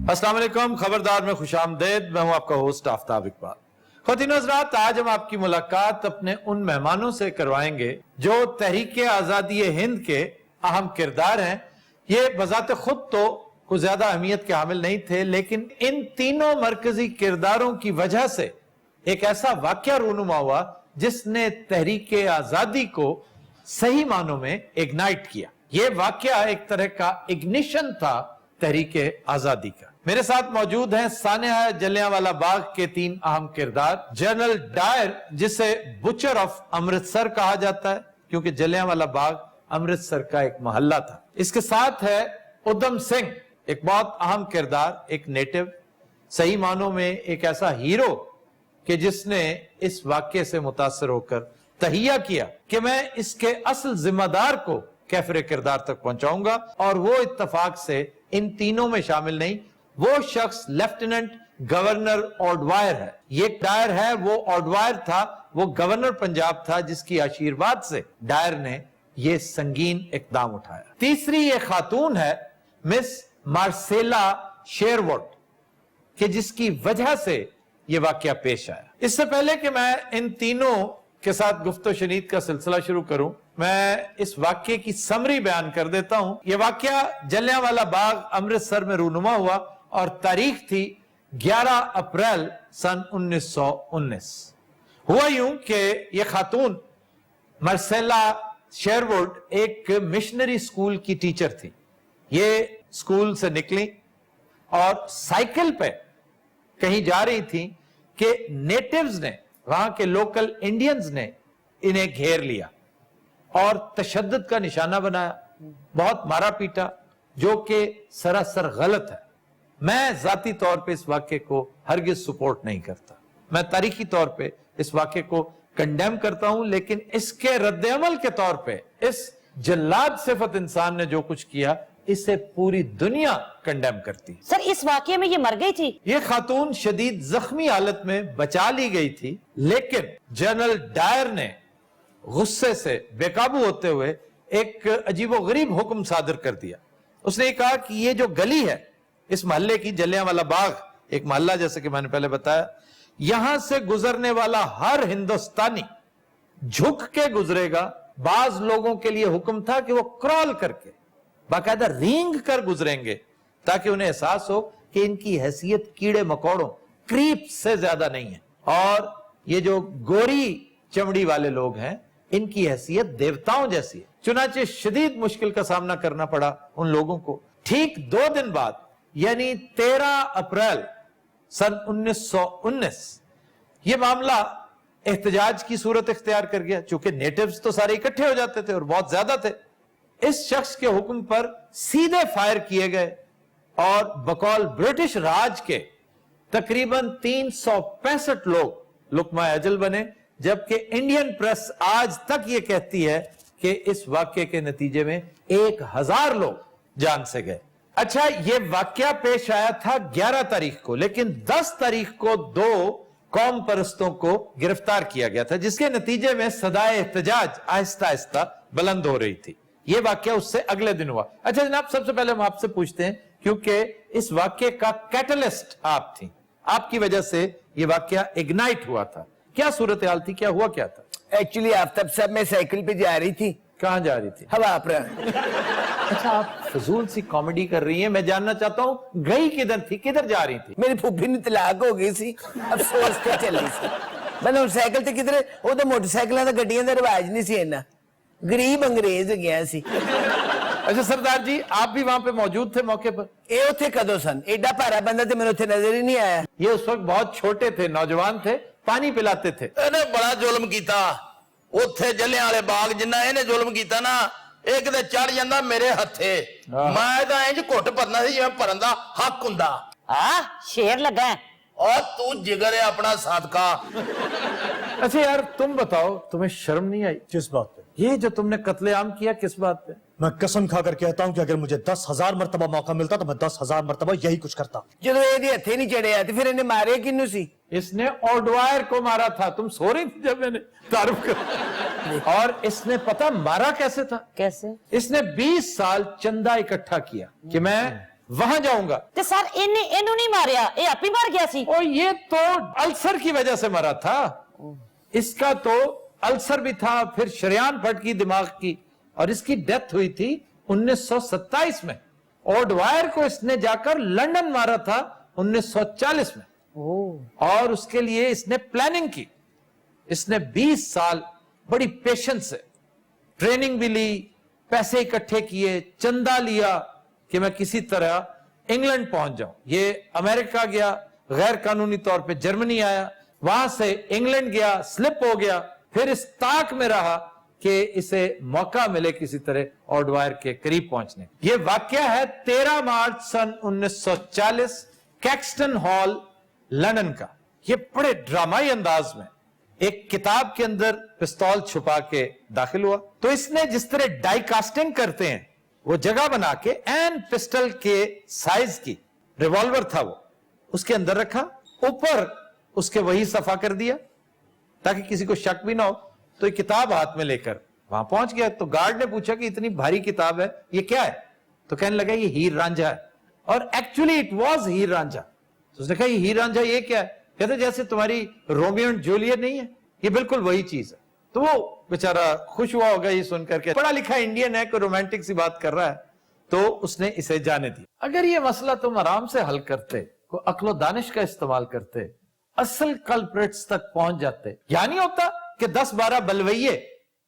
अस्सलाम वालेकुम, खबरदार में खुश आमदेद। मैं हूं आपका होस्ट आफ्ताब इकबाल। ख़वातीन हज़रात, आज हम आपकी मुलाकात अपने उन मेहमानों से करवाएंगे जो तहरीक आज़ादी हिंद के अहम किरदार हैं। ये बजाते खुद तो कुछ ज्यादा अहमियत के हामिल नहीं थे, लेकिन इन तीनों मरकजी किरदारों की वजह से एक ऐसा वाक़या रूनुमा हुआ जिसने तहरीक आज़ादी को सही मानों में इग्नाइट किया। ये वाक़या एक तरह का इग्निशन था तहरीक आज़ादी का। मेरे साथ मौजूद हैं सानिया जलियांवाला बाग के तीन अहम किरदार। जनरल डायर, जिसे बुचर ऑफ अमृतसर कहा जाता है क्योंकि जलियांवाला बाग अमृतसर का एक मोहल्ला था। इसके साथ है उधम सिंह, एक बहुत अहम किरदार, एक नेटिव, सही मानों में एक ऐसा हीरो कि जिसने इस वाक्य से मुतासर होकर तहिया किया कि मैं इसके असल जिम्मेदार को कैफरे किरदार तक पहुंचाऊंगा, और वो इत्तफाक से इन तीनों में शामिल नहीं। वो शख्स लेफ्टिनेंट गवर्नर ऑडवायर है। ये डायर है, वो ऑडवायर था, वो गवर्नर पंजाब था जिसकी आशीर्वाद से डायर ने ये संगीन इकदाम उठाया। तीसरी ये खातून है मिस मार्सेला शेरवुड, कि जिसकी वजह से ये वाकया पेश आया। इससे पहले कि मैं इन तीनों के साथ गुफ्तो शनीद का सिलसिला शुरू करूं, मैं इस वाक्य की समरी बयान कर देता हूं। यह वाक्या जलियांवाला बाग अमृतसर में रूनुमा हुआ और तारीख थी 11 अप्रैल सन 1919। हुआ यूं कि यह खातून मार्सेला शेरवुड एक मिशनरी स्कूल की टीचर थी। ये स्कूल से निकली और साइकिल पे कहीं जा रही थी कि नेटिव्स ने, वहां के लोकल इंडियंस ने इन्हें घेर लिया और तशद्दुद का निशाना बनाया, बहुत मारा पीटा, जो कि सरासर गलत है। मैं जाती तौर पे इस वाक्य को हरगिज सपोर्ट नहीं करता। मैं तारीखी तौर पे इस वाक्य को कंडेम करता हूं, लेकिन इसके रद्द-ए-अमल के तौर पे इस जल्लाद सिफत इंसान ने जो कुछ किया, इसे पूरी दुनिया कंडेम करती। सर, इस वाकये में ये मर गई थी? ये खातून शदीद जख्मी हालत में बचा ली गई थी, लेकिन जनरल डायर ने गुस्से से बेकाबू होते हुए एक अजीबोगरीब हुक्म सादर कर दिया। उसने कहा कि ये जो गली है इस मोहल्ले की, जलियांवाला बाग एक मोहल्ला जैसे कि मैंने पहले बताया, यहां से गुजरने वाला हर हिंदुस्तानी झुक के गुजरेगा। बाज लोगों के लिए हुक्म था कि वो क्रॉल करके, बाकायदा रेंग कर गुजरेंगे, ताकि उन्हें एहसास हो कि इनकी हैसियत कीड़े मकोड़ों, क्रीप से ज्यादा नहीं है, और ये जो गोरी चमड़ी वाले लोग हैं इनकी हैसियत देवताओं जैसी है। चुनाचे शदीद मुश्किल का सामना करना पड़ा उन लोगों को। ठीक 2 दिन बाद, यानी 13 अप्रैल सन 1919, यह मामला एहतजाज की सूरत इख्तियार कर गया। चूंकि नेटिव्स तो सारे इकट्ठे हो जाते थे और बहुत ज्यादा थे, इस शख्स के हुक्म पर सीधे फायर किए गए और बकौल ब्रिटिश राज के तकरीबन 365 लोग लुकमा अजल बने, जबकि इंडियन प्रेस आज तक यह कहती है कि इस वाक्य के नतीजे में 1000 लोग जान से गए। अच्छा, यह वाक्या पेश आया था 11 तारीख को, लेकिन 10 तारीख को 2 कौम परस्तों को गिरफ्तार किया गया था, जिसके नतीजे में सदाए एहतजाज आहिस्ता आहिस्ता बुलंद हो रही थी। यह वाक्या उससे अगले दिन हुआ। अच्छा जनाब, सबसे पहले हम आपसे पूछते हैं, क्योंकि इस वाक्य का कैटलिस्ट आप थी, आपकी वजह से यह वाक्या इग्नाइट हुआ था। क्या सूरत हाल थी, क्या हुआ, क्या था? एक्चुअली आफ्ताब साहब, मैं साइकिल पे जा रही थी। कहां जा रही थी? हवा पर। अच्छा, आप फजूल सी कॉमेडी कर रही हैं। मैं जानना चाहता हूं गई किधर थी, किधर जा रही थी? मेरी फूफी ने तलाक हो गई सी, अफसोस पे चली सी। मैंने साइकिल ते किधर, वो तो मोटरसाइकिलों का गड्डियों का रिवाज नहीं सी इन्ना, गरीब अंग्रेज गया सी। अच्छा सरदार जी, आप भी वहां पे मौजूद थे मौके पर? ये उथे कदों सन? एडा भारा बंदा तो मैंने उथे नजर ही नहीं आया। ये उस वक्त बहुत छोटे थे, नौजवान थे, पानी पिलाते थे। ਇਹਨੇ ਬੜਾ ਜ਼ੁਲਮ ਕੀਤਾ ਉੱਥੇ ਜਲਿਆਂਵਾਲੇ ਬਾਗ, ਜਿੰਨਾ ਇਹਨੇ ਜ਼ੁਲਮ ਕੀਤਾ ਨਾ, ਇਹ ਕਿਤੇ ਚੜ ਜਾਂਦਾ ਮੇਰੇ ਹੱਥੇ। ਮੈਂ ਤਾਂ ਇੰਜ ਘੁੱਟ ਭਰਨਾ ਸੀ ਜਿਵੇਂ ਭਰਨ ਦਾ ਹੱਕ ਹੁੰਦਾ। हाँ, शेर लगा है। ਔਰ ਤੂੰ ਜਿਗਰ ਹੈ ਆਪਣਾ ਸਾਦਕਾ। अच्छा यार, तुम बताओ, तुम्हें शर्म नहीं आई? किस बात पे? ये जो तुमने कत्लेआम किया, किस बात पे? मैं कसम खाकर कहता हूं कि अगर मुझे 10,000 मरतबा मौका मिलता तो मैं 10,000 मरतबा यही कुछ करता। ਜਦੋਂ ਇਹਦੇ ਹੱਥੇ नहीं चढ़िया तो फिर इन्हें मारे किन्नू सी? इसने ऑडवायर को मारा था। तुम सो रही थी जब मैंने तारुफ कर। और इसने पता मारा कैसे था? कैसे? इसने 20 साल चंदा इकट्ठा किया कि मैं वहां जाऊंगा। ਤੇ ਸਰ ਇਹਨੂੰ ਨਹੀਂ ਮਾਰਿਆ, ਇਹ ਆਪ ਹੀ ਮਰ ਗਿਆ ਸੀ। और ये तो अल्सर की वजह से मरा था, इसका तो अल्सर भी था, फिर शरेयान फट की दिमाग की, और इसकी डेथ हुई थी 1927 में। ऑडवायर को इसने जाकर लंदन मारा था 1940 में, और उसके लिए इसने प्लानिंग की। इसने 20 साल बड़ी पेशेंस से ट्रेनिंग भी ली, पैसे इकट्ठे किए, चंदा लिया कि मैं किसी तरह इंग्लैंड पहुंच जाऊं। ये अमेरिका गया, गैर कानूनी तौर पे जर्मनी आया, वहां से इंग्लैंड गया, स्लिप हो गया, फिर इस ताक में रहा कि इसे मौका मिले किसी तरह ऑडवायर के करीब पहुंचने। ये वाकया है 13 मार्च सन 1940 कैक्सटन हॉल लंदन का। ये बड़े ड्रामाई अंदाज में एक किताब के अंदर पिस्तौल छुपा के दाखिल हुआ। तो इसने जिस तरह डाई कास्टिंग करते हैं वो जगह बना के एन पिस्टल के साइज की रिवॉल्वर था वो उसके अंदर रखा, ऊपर उसके वही सफा कर दिया ताकि किसी को शक भी ना हो। तो ये किताब हाथ में लेकर वहां पहुंच गया। तो गार्ड ने पूछा कि इतनी भारी किताब है, ये क्या है? तो कहने लगा ये हीर रांझा है, और एक्चुअली इट वॉज हीर रांझा। तो उसने कहा ये हीर रांझा ये क्या है? कहते जैसे तुम्हारी रोमियो एंड जूलियट नहीं है, ये बिल्कुल वही चीज है। तो वो बेचारा खुश हुआ होगा ये सुनकर के, पढ़ा लिखा इंडियन है, कोई रोमांटिक सी बात कर रहा है, तो उसने इसे जाने दिया। अगर ये मसला तुम आराम से हल करते, को अक्लो दानिश का इस्तेमाल करते, असल कल्प्रिट्स तक पहुंच जाते, या नहीं होता कि 10-12 बलवैये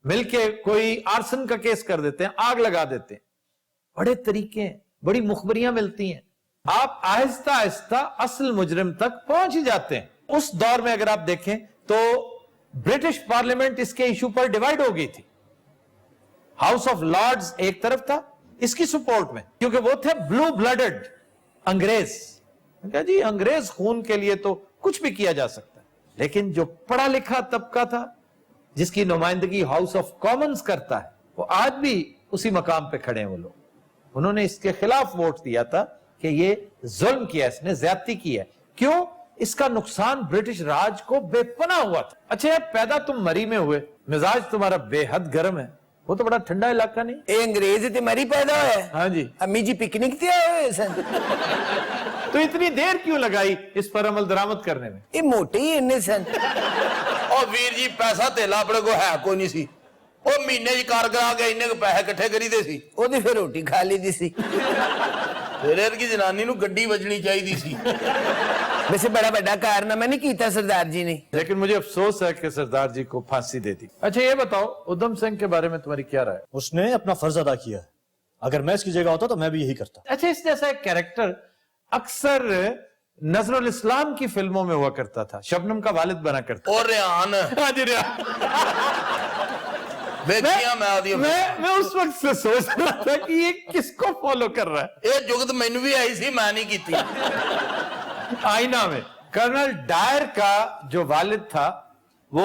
मिलके कोई आर्सन का केस कर देते हैं, आग लगा देते हैं। बड़े तरीके हैं, बड़ी मुखबरियां मिलती हैं, आप आहिस्ता आहिस्ता असल मुजरिम तक पहुंच ही जाते हैं। उस दौर में अगर आप देखें तो ब्रिटिश पार्लियामेंट इसके इशू पर डिवाइड हो गई थी। हाउस ऑफ लॉर्ड्स एक तरफ था इसकी सपोर्ट में, क्योंकि वो थे ब्लू ब्लडेड अंग्रेज। कहा जी अंग्रेज खून के लिए तो कुछ भी किया जा सकता है, लेकिन जो पढ़ा लिखा तबका था जिसकी नुमाइंदगी हाउस ऑफ कॉमन्स करता है, वो आज भी उसी मकाम पे खड़े हैं वो लोग। उन्होंने इसके खिलाफ वोट दिया था कि ये जुल्म किया, इसने ज्यादती की है। क्यों? इसका नुकसान ब्रिटिश राज को बेपनाह हुआ था। अच्छा यार, पैदा तुम मरी में हुए, मिजाज तुम्हारा बेहद गर्म है, वो तो बड़ा ठंडा इलाका नहीं? ਇਹ ਅੰਗਰੇਜ਼ ਤੇ ਮਰੀ ਪੈਦਾ ਹੋਇਆ। हाँ जी। अम्मी जी पिकनिक ते आए हुए सन। तो इतनी देर क्यों लगाई इस पर अमल दरामद करने में? ਇਹ ਮੋਟੇ ਹੀ ਇੰਨੇ ਸਨ। ਉਹ ਵੀਰ ਜੀ ਪੈਸਾ ਧੇਲਾ ਆਪਣੇ ਕੋਲ ਹੈ ਕੋਈ ਨਹੀਂ ਸੀ, ਉਹ ਮਹੀਨੇ 'ਚ ਕਰ ਕਰਾ ਕੇ ਇੰਨੇ ਕੁ ਪੈਸੇ ਇਕੱਠੇ ਕਰੀਦੇ ਸੀ। ਉਹਦੀ ਫਿਰ ਰੋਟੀ ਖਾ ਲਈਦੀ ਸੀ। ਤੇਰੇ ਵਰਗੀ ਜਨਾਨੀ ਨੂੰ ਗੱਡੀ ਵੱਜਣੀ ਚਾਹੀਦੀ ਸੀ। वैसे बड़ा बड़ा कारनामा नहीं कीता सरदार जी ने। लेकिन मुझे अफसोस है कि सरदार जी को फांसी दे दी। अच्छा ये बताओ, उधम सिंह के बारे में तुम्हारी क्या राय? उसने अपना फर्ज अदा किया है, अगर मैं इसकी जगह होता तो मैं भी यही करता। अच्छा, इस जैसा एक कैरेक्टर अक्सर नजरुल इस्लाम की फिल्मों में हुआ करता था, शबनम का वालिद बना करता। ਉਹ ਰਿਆਨ हाँ जी, रिया। ਵੇਖੀਆਂ ਮੈਂ ਉਹਦੀ मैं उस वक्त से सोच रहा था कि ये किसको फॉलो कर रहा है। ਇਹ ਜੁਗਤ ਮੈਨੂੰ ਵੀ ਆਈ ਸੀ, मैं नहीं ਕੀਤੀ। आईना में कर्नल डायर का जो वालिद था वो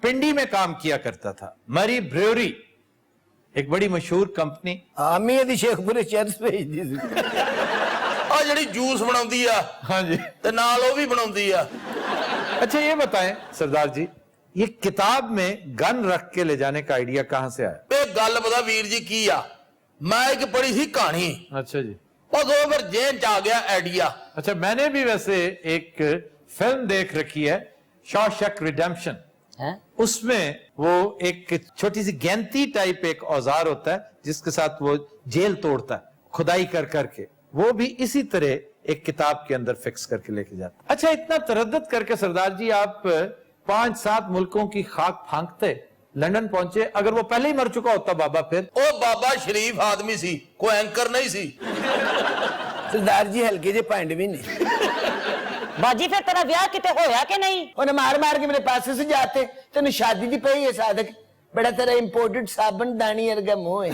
पिंडी में काम किया करता था, मरी ब्रेवरी, एक बड़ी मशहूर कंपनी। आमी दी शेखपुरे चर्च भेजदी सी। ਆ ਜਿਹੜੀ ਜੂਸ ਬਣਾਉਂਦੀ ਆ हाँ जी। ਤੇ ਨਾਲ ਉਹ ਵੀ ਬਣਾਉਂਦੀ ਆ। अच्छा ये बताएं सरदार जी, ये किताब में गन रख के ले जाने का आइडिया कहां से आया? ਇਹ ਗੱਲ ਪਤਾ ਵੀਰ ਜੀ ਕੀ ਆ, ਮੈਂ ਇੱਕ ਪੜ੍ਹੀ ਸੀ ਕਹਾਣੀ, अच्छा जी। ਉਦੋਂ ਫਿਰ ਜੇਨ ਚ ਆ ਗਿਆ ਆਈਡੀਆ। अच्छा, मैंने भी वैसे एक फिल्म देख रखी है, शॉशैंक रिडेम्पशन। हैं? उसमें वो एक छोटी सी गैंती टाइप एक औजार होता है जिसके साथ वो जेल तोड़ता है, खुदाई कर करके, वो भी इसी तरह एक किताब के अंदर फिक्स करके लेके जाता है। अच्छा, इतना तरद्दुद करके सरदार जी आप 5-7 मुल्कों की खाक फांकते लंदन पहुंचे, अगर वो पहले ही मर चुका होता बाबा फिर? ਉਹ ਬਾਬਾ ਸ਼ਰੀਫ ਆਦਮੀ ਸੀ, ਕੋਈ ਐਂਕਰ ਨਹੀਂ ਸੀ। सरदार जी हल्के जे पंड भी नहीं। ਬਾਜੀ ਫਿਰ ਤੇਰਾ ਵਿਆਹ ਕਿਤੇ ਹੋਇਆ ਕਿ ਨਹੀਂ? उन्हें मार मार के मेरे पास से जाते तेन शादी दी पई है सादक, बड़ा तेरा इंपोर्टेड साबन दानी वर्गा मुंह है।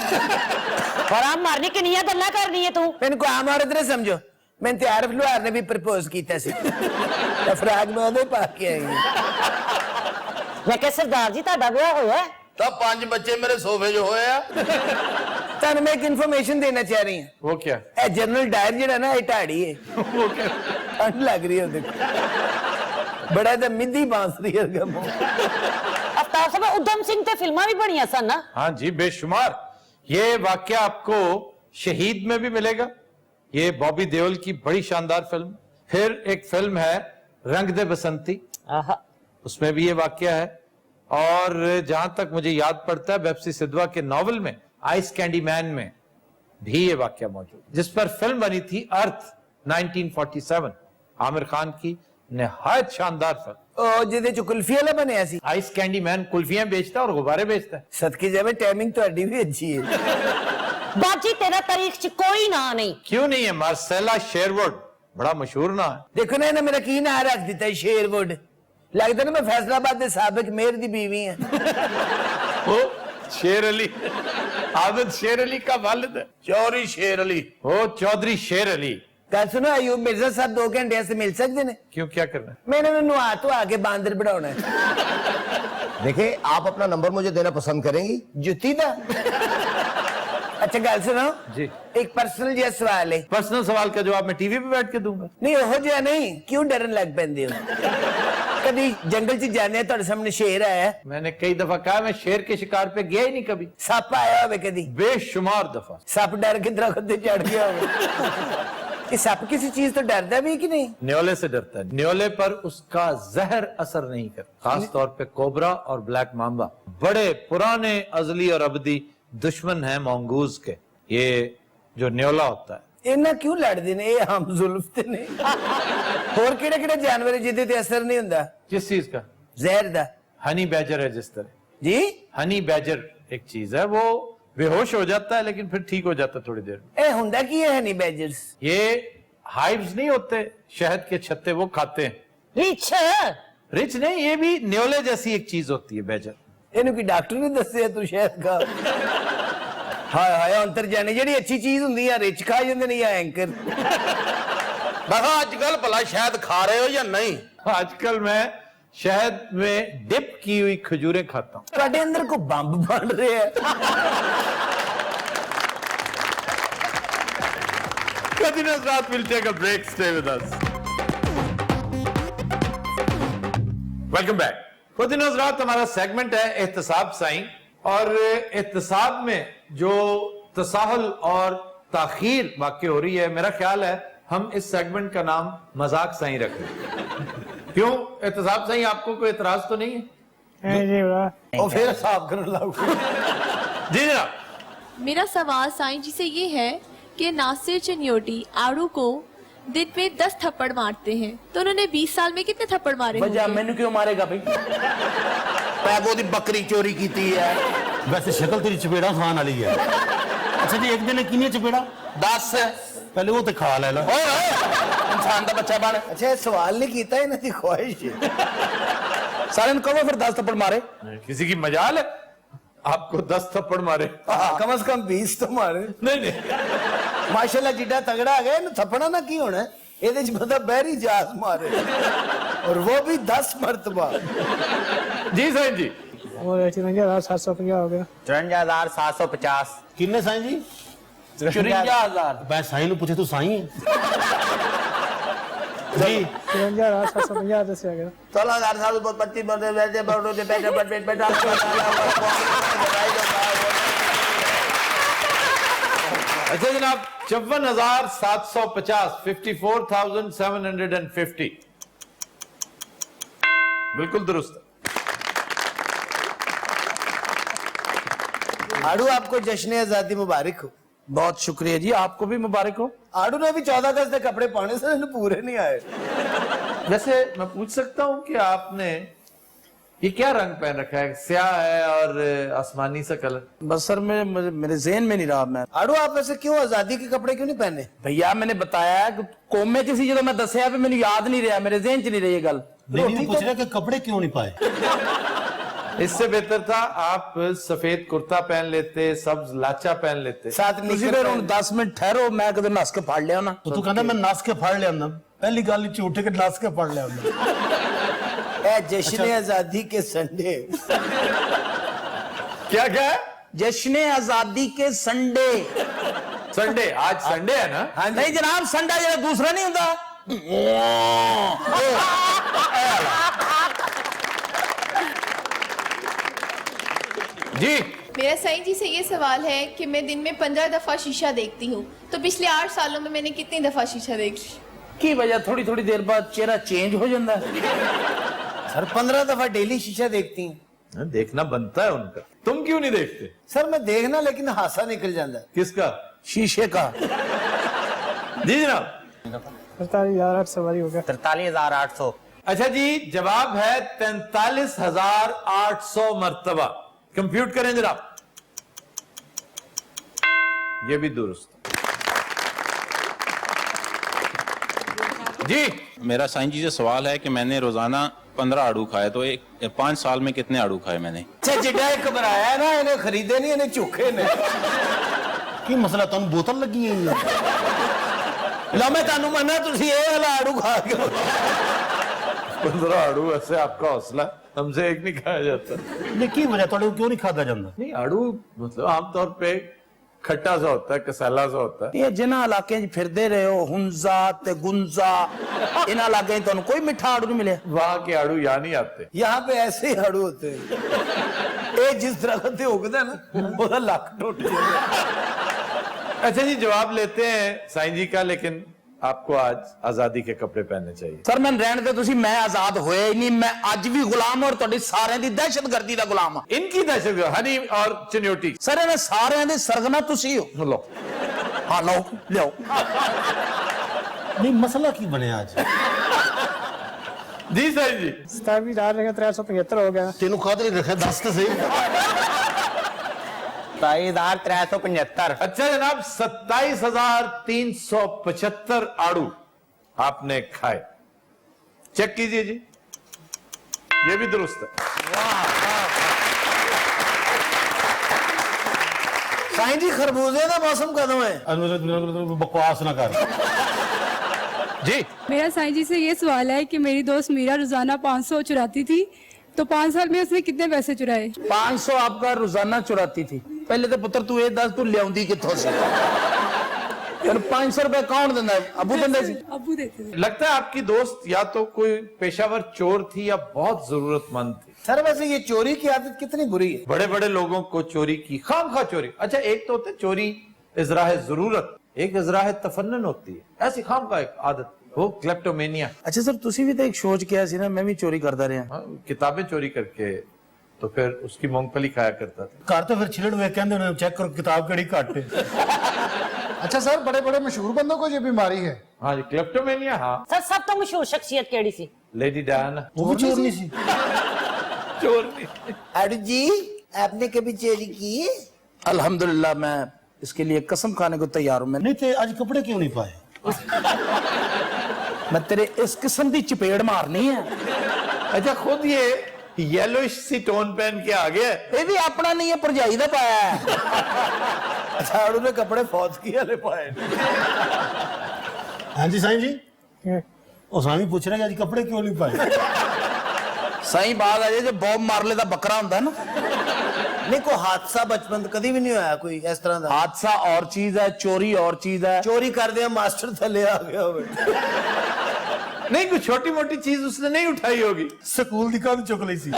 ਹਰਾਮ ਮਾਰਨੀ ਕਿੰਨੀਆਂ ਗੱਲਾਂ ਕਰਨੀ ਹੈ ਤੂੰ? मैंने को आम औरत ने समझो, मैंने तो आरफ लुहार ने भी प्रपोज किया सी, अफराग में ओदे पा के आई। ਮੈਂ ਕਿਹਾ ਸਰਦਾਰ ਜੀ ਤੁਹਾਡਾ ਵਿਆਹ ਹੋਇਆ? ਤਾਂ 5 ਬੱਚੇ ਮੇਰੇ ਸੋਫੇ 'ਚ ਹੋਏ ਆ। तन मैं एक इन्फॉर्मेशन देना चाह रही हूँ। वो क्या? ए जनरल डायर जेड़ा ना, ये ढाड़ी है। वो क्या? ठंड लग रही है देखो, बड़ा तो मिद्दी बांसुरी वर्गा मुंह। ਅਫਤਾਬ ਸਾਹਿਬ, ਉਦਮ ਸਿੰਘ ਤੇ ਫਿਲਮਾਂ ਵੀ ਬਣੀਆਂ ਸਨ ਨਾ? हाँ जी, बेशुमार। ये वाक्य आपको शहीद में भी मिलेगा, ये बॉबी देओल की बड़ी शानदार फिल्म। फिर एक फिल्म है रंग दे बसंती, आहा उसमें भी ये वाकया है। और जहां तक मुझे याद पड़ता है बेप्सी सिद्धवा के नॉवल में आइस कैंडी मैन में भी ये वाकया मौजूद, जिस पर फिल्म बनी थी अर्थ 1947, आमिर खान की निहायत शानदार फिल्म। ਉਹ ਜਿਹਦੇ ਚ ਕੁਲਫੀ ਵਾਲਾ ਬਣਿਆ ਸੀ। आइस कैंडी मैन कुल्फियां बेचता है और गुब्बारे बेचता है। ਸਦਕੇ ਜਾਵੇ ਟਾਈਮਿੰਗ ਤੁਹਾਡੀ ਵੀ ਅੱਛੀ ਹੈ। बाजी तेरा तारीख च कोई ना नहीं। क्यों नहीं है? मार्सेला शेरवुड बड़ा मशहूर ना है। ਦੇਖੋ ਨਾ ਇਹਨੇ ਮੇਰਾ ਕੀ ਨਾਂ ਰੱਖ ਦਿੱਤਾ ਸ਼ੇਰਵੁੱਡ। ਲੱਗਦਾ ਨਾ ਮੈਂ ਫੈਸਲਾਬਾਦ ਦੇ ਸਾਬਕ ਮੇਅਰ ਦੀ ਬੀਵੀ ਹਾਂ। वो शेर अली, आदत शेर अली का वालिद है। ਚੌਰੀ ਸ਼ੇਰ ਅਲੀ। वो चौधरी शेर अली। ਗੱਲ ਸੁਣੋ ਅਯੂਬ ਮਿਰਜ਼ਾ ਸਾਹਿਬ 2 ਘੰਟੇ ਵਾਸਤੇ ਮਿਲ ਸਕਦੇ ਨੇ? क्यों, क्या करना है? ਮੈਂ ਇਹਨਾਂ ਨੂੰ ਨੁਹਾ ਧੁਆ ਕੇ ਬਾਂਦਰ ਬਣਾਉਣਾ ਹੈ। देखिए आप अपना नंबर मुझे देना पसंद करेंगी? ਜੁੱਤੀ ਦਾ? ਅੱਛਾ ਗੱਲ ਸੁਣੋ जी, ਇੱਕ ਪਰਸਨਲ ਜਿਹਾ ਸਵਾਲ ਹੈ। पर्सनल सवाल का जवाब मैं टीवी पे बैठ के दूंगा। ਨਹੀਂ ਉਹੋ ਜਿਹਾ ਨਹੀਂ, ਕਿਉਂ ਡਰਨ ਲੱਗ ਪੈਂਦੇ ਹੋ? ਕਦੀ ਜੰਗਲ 'ਚ ਜਾਂਦੇ ਤੁਹਾਡੇ ਸਾਹਮਣੇ ਸ਼ੇਰ ਆਇਆ? मैंने कई दफा कहा मैं शेर के शिकार पे गया ही नहीं कभी, ਸੱਪ ਆਇਆ ਹੋਵੇ ਕਦੀ? बेशुमार दफा। ਸੱਪ ਡਰ ਕੇ ਦਰਖਤ ਤੇ ਚੜ ਗਿਆ ਹੋਵੇ? ਇਹ ਸੱਪ ਕਿਸੇ ਚੀਜ਼ ਤੋਂ ਡਰਦਾ ਵੀ ਕਿ ਨਹੀਂ? न्योले से डरता है, न्योले पर उसका जहर असर नहीं करता, खास तौर पे कोबरा और ब्लैक मांबा बड़े पुराने अजली और अबदी दुश्मन हैं मोंगूज के। ये जो न्योला होता है, ਇਹਨਾਂ ਕਿਉਂ ਲੜਦੇ ਨੇ? ਇਹ ਹਮ ਜ਼ੁਲਫ ਤੇ ਨੇ। ਹੋਰ ਕਿਹੜੇ ਕਿਹੜੇ ਜਾਨਵਰ ਹੈ ਜਿਹਦੇ ਤੇ ਅਸਰ ਨਹੀਂ ਹੁੰਦਾ किस चीज का? ਜ਼ਹਿਰ ਦਾ? हनी बैजर है जिस तरह। ਜੀ हनी बैजर एक चीज है, वो बेहोश हो जाता है लेकिन फिर ठीक हो जाता है थोड़ी देर में। ਇਹ ਹੁੰਦਾ ਕੀ ਹੈ ਹਨੀ ਬੈਜਰਸ? ये हाइव्स नहीं होते शहद के छत्ते, वो खाते हैं। रिच रिच नहीं, ये भी न्योले जैसी एक चीज होती है बैजर। ਇਹਨੂੰ ਕੀ ਡਾਕਟਰ ਨੇ ਦੱਸਿਆ ਤੂੰ ਸ਼ਹਿਦ ਖਾ? ਹਾਏ ਹਾਏ ਅੰਤਰ ਜਾਣੇ ਜਿਹੜੀ ਅੱਛੀ ਚੀਜ਼ ਹੁੰਦੀ ਆ ਰਿਚ ਖਾ ਜਾਂਦੇ ਨੇ ਜਾਂ ਐਂਕਰ। ਮੈਂ ਕਿਹਾ ਅੱਜ ਕੱਲ ਭਲਾ ਸ਼ਾਇਦ ਖਾ ਰਹੇ ਹੋ ਜਾਂ ਨਹੀਂ? आजकल मैं शहद में डिप की हुई खजूरें खाता हूँ। ਤੁਹਾਡੇ ਅੰਦਰ ਕੋ ਬੰਬ ਬਣ ਰਿਹਾ ਹੈ। Continuous Raat will take a break. Stay with us. Welcome back. Continuous Raat हमारा सेगमेंट है एहतसाब साईं, और एहतसाब में जो तसाहुल और ताखीर वाक़ई हो रही है, मेरा ख्याल है हम इस सेगमेंट का नाम मजाक साईं रखें। क्यों एहतसाब साईं, आपको कोई एतराज तो नहीं है? ਉਹ ਫਿਰ ਹਿਸਾਬ ਕਰਨ ਲੱਗ ਪਏ। जी जनाब। मेरा सवाल साईं जी से ये है कि नासिर चनियोटी आड़ू को दिन में 10 थप्पड़ मारते हैं, तो उन्होंने 20 साल में कितने थप्पड़ मारे ਵਜਾ होंगे? ਮੈਨੂੰ ਕਿਉਂ ਮਾਰੇਗਾ ਬਈ? ਪੈਗੋ ਦੀ ਬੱਕਰੀ ਚੋਰੀ ਕੀਤੀ ਹੈ। वैसे शक्ल तेरी चपेड़ा खान वाली है। अच्छा जी, एक दिन किन्नी चपेड़ा? 10 पहले वो तो खा ले ला। ਹੋਰ ਇਨਸਾਨ ਦਾ ਬੱਚਾ ਬਣ। ਅੱਛਾ ਇਹ ਸਵਾਲ ਨਹੀਂ ਕੀਤਾ, ਇਹਨਾਂ ਦੀ ਖੁਆਇਸ਼ ਹੈ। ਸਾਰਿਆਂ ਨੂੰ ਕਹੋ ਫਿਰ 10 ਥੱਪੜ ਮਾਰੇ। किसी की मजाल है आपको 10 थप्पड़ मारे? ਕਮ ਸੇ ਕਮ 20 तो मारे। नहीं नहीं, ਮਾਸ਼ਾਅੱਲਾ ਜਿੱਡਾ ਤਗੜਾ ਆ ਗਿਆ, ਇਹਨੂੰ ਥੱਪਣਾ ਨਾ ਕੀ ਹੋਣਾ? ਇਹਦੇ ਚ ਬੰਦਾ ਬਹਿਰੀ ਜਾਸ ਮਾਰੇ, और वो भी 10 मरतबा। जी साईं जी। 53,750 हो गया। 53,750। किन्ने साईं जी? 54,000। मैं साईं नु पूछे तू साईं है? जी 53,750 दस आ गया। 16,000 साल बहुत 25 बरस वैसे बड़ों से बैठे बैठे बैठे। अच्छा जनाब, 54,750, 54,750 बिल्कुल दुरुस्त। आड़ू आपको जश्न आजादी मुबारक हो। ਬਹੁਤ ਸ਼ੁਕਰੀਆ ਜੀ, ਆਪਕੋ ਵੀ ਮੁਬਾਰਕ ਹੋ। आड़ू ने भी 14 अगस्त के कपड़े पहने से पूरे नहीं आए। वैसे मैं पूछ सकता हूं कि आपने ये क्या रंग पहन रखा है? स्याह है और आसमानी सा कलर। बस सर मेरे ज़हन में नहीं रहा। मैं आड़ू आप वैसे क्यों आजादी के कपड़े क्यों नहीं पहने? भैया मैंने बताया कि कौमे किसी जो मैं दसिया भी मैंने याद नहीं रहा, मेरे ज़हन च नहीं रही ये गल। नहीं पूछ रहा कि कपड़े क्यों नहीं पाए? इससे बेहतर था आप सफेद कुर्ता पहन लेते, सब्ज लाचा पहन लेते। साथ ਤੁਸੀਂ निकर ਫਿਰ ਹੁਣ 10 ਮਿੰਟ ਠਹਿਰੋ, ਮੈਂ ਕਦੇ ਨਸ ਕੇ ਫੜ ਲਿਆ ਨਾ। तो तू कहना मैं नस के फाड़ लिया ना? पहली गल झूठे के नस के फाड़ लिया ना। ए जश्न आजादी के संडे। क्या क्या है? जश्न आजादी के संडे। संडे, आज संडे है ना? नहीं जनाब, संडा जो दूसरा नहीं होता। जी मेरा साईं जी से ये सवाल है कि मैं दिन में 15 दफ़ा शीशा देखती हूँ, तो पिछले 8 सालों में मैंने कितनी दफ़ा शीशा देख ली? की वजह थोड़ी थोड़ी देर बाद चेहरा चेंज हो जाता है। सर 15 दफा डेली शीशा देखती हैं। देखना बनता है उनका, तुम क्यों नहीं देखते? सर मैं देखना लेकिन हासा निकल जाता है। किसका? शीशे का। जी जनाब। 43,800 हो गया। 43,800। अच्छा जी, जवाब है 43,800 मर्तबा। कंप्यूट करें जनाब। ये भी दुरुस्त जी। मेरा साईं जी से सवाल है कि मैंने रोजाना 15 आड़ू खाए, तो 5 साल में कितने आड़ू खाए मैंने? अच्छा जिड्डा घबराया ना, इन्हें खरीदे नहीं, इन्हें चुखे ने। ਕੀ ਮਸਲਾ ਤੁਹਾਨੂੰ ਬੋਤਲ ਲੱਗੀ ਹੈ लो मैं तानू मना तुसी ये वाला आड़ू खा के 15 आड़ू, ऐसे आपका हौसला, हमसे एक नहीं खाया जाता। ਨਹੀਂ ਕੀ ਵਜ੍ਹਾ ਤੁਹਾਡੇ ਕਿਉਂ ਨਹੀਂ ਖਾਦਾ ਜਾਂਦਾ? नहीं, आड़ू मतलब आमतौर पे खट्टा सा होता है, कसैला सा होता है। ਇਹ ਜਿਨ੍ਹਾਂ ਇਲਾਕਿਆਂ 'ਚ ਫਿਰਦੇ ਰਹੇ ਹੋ, ਹੁੰਜ਼ਾ ਤੇ ਗੁੰਜ਼ਾ, ਇਹਨਾਂ ਇਲਾਕਿਆਂ 'ਚ ਤੁਹਾਨੂੰ ਕੋਈ ਮਿੱਠਾ ਆੜੂ ਨਹੀਂ ਮਿਲਿਆ? वहां के आड़ू यहाँ नहीं आते। यहाँ पे ऐसे ही आड़ू होते हैं। ये जिस तरह से उगता है ना, वो लाख टूट जाएगा। अच्छा जी, जवाब लेते हैं साईं जी का, लेकिन आपको आज आजादी के कपड़े पहनने चाहिए। ਸਰ ਮੈਨੂੰ ਰਹਿਣ ਦੇ ਤੁਸੀਂ, ਮੈਂ ਆਜ਼ਾਦ ਹੋਇਆ ਹੀ ਨਹੀਂ, ਮੈਂ ਅੱਜ ਵੀ ਗੁਲਾਮ ਔਰ ਤੁਹਾਡੀ ਸਾਰਿਆਂ ਦੀ ਦਹਿਸ਼ਤਗਰਦੀ ਦਾ ਗੁਲਾਮ ਹਾਂ। इनकी दहशत, हनी और चिन्योटी। ਸਰ ਇਹਨਾਂ ਸਾਰਿਆਂ ਦੇ ਸਰਗਨਾ ਤੁਸੀਂ ਹੋ। लो ਹਾਂ ਲਓ ਲਿਓ। ਨਹੀਂ ਮਸਲਾ ਕੀ ਬਣਿਆ ਅੱਜ? जी साईं जी। 27,375 हो गया। ਤੈਨੂੰ ਕਾਹਦੇ ਲਈ ਰੱਖਿਆ ਦੱਸ ਤਾਂ ਸਹੀ। 27,375। अच्छा जनाब, 27,375 आड़ू आपने खाए। चेक कीजिए जी, ये भी दुरुस्त है। साईं जी खरबूजे का मौसम कदों है? ਬਕਵਾਸ ਨਾ ਕਰ। जी मेरा साईं जी से ये सवाल है कि मेरी दोस्त मीरा रोजाना 500 चुराती थी, तो 5 साल में उसने कितने पैसे चुराए? 500 आपका रोजाना चुराती थी। पहले तो पुत्र तू ये दस तू लियाउंदी कित्थों से? फिर 500 रुपए कौन देता है? अबू देता है। अबू देते थे। लगता है आपकी दोस्त या तो कोई पेशावर चोर थी या बहुत जरूरतमंद थी। सर वैसे ये चोरी की आदत कितनी बुरी है? बड़े बड़े लोगों को चोरी की, खामखा चोरी। अच्छा, एक तो होता है चोरी इजराह जरूरत, एक इजराह तफन्नन होती है, ऐसी खामखा एक आदत, वो क्लेप्टोमेनिया। अच्छा सर, ਤੁਸੀਂ ਵੀ ਤਾਂ ਇੱਕ ਸੋਚ ਕਿਹਾ ਸੀ ਨਾ, ਮੈਂ ਵੀ ਚੋਰੀ ਕਰਦਾ ਰਿਹਾ। हाँ, किताबें चोरी करके तो फिर उसकी मूंगफली खाया करता था। ਘਰ ਤਾਂ ਫਿਰ ਛਿਲੜ ਵੇਖ ਕਹਿੰਦੇ ਨੇ ਚੈੱਕ ਕਰੋ ਕਿਤਾਬ ਕਿਹੜੀ ਘੱਟ ਹੈ। अच्छा सर, बड़े बड़े मशहूर बंदों को ये बीमारी है। हाँ जी, क्लेप्टोमेनिया। हाँ, सर सब तो मशहूर शख्सियत केड़ी सी? Lady Diana. ਉਹ ਵੀ ਚੋਰ ਨਹੀਂ ਸੀ। चोर नहीं। आड़ू जी आपने कभी चोरी की? अल्हम्दुलिल्लाह मैं इसके लिए कसम खाने को तैयार हूं। ਨਹੀਂ ਤੇ ਅੱਜ ਕੱਪੜੇ ਕਿਉਂ ਨਹੀਂ ਪਾਏ? मैं तेरे इस किस्म की चपेड़ मारनी है। अच्छा, खुद ये येलोइश सी टोन पहन के आ गया। ये भी अपना नहीं है, भरजाई दा पाया है। अच्छा आड़ू ने कपड़े फौज की वाले पाए। ਹਾਂਜੀ ਸਾਈਂ ਜੀ, ਉਹ ਸਾਈਂ ਪੁੱਛ ਰਿਹਾ ਕਿ ਅੱਜ ਕੱਪੜੇ ਕਿਉਂ ਨਹੀਂ ਪਾਏ? सही बात है जो बॉब मार्ले दा बकरा हुंदा ना। नहीं कोई हादसा बचपन कभी भी नहीं होया कोई इस तरह का? हादसा और चीज है, चोरी और चीज है। चोरी कर दिया, मास्टर थले आ गया होवे। नहीं, कोई छोटी मोटी चीज उसने नहीं उठाई होगी। ਸਕੂਲ ਦੀ ਕੰਧ ਚੁੱਕ ਲਈ ਸੀ।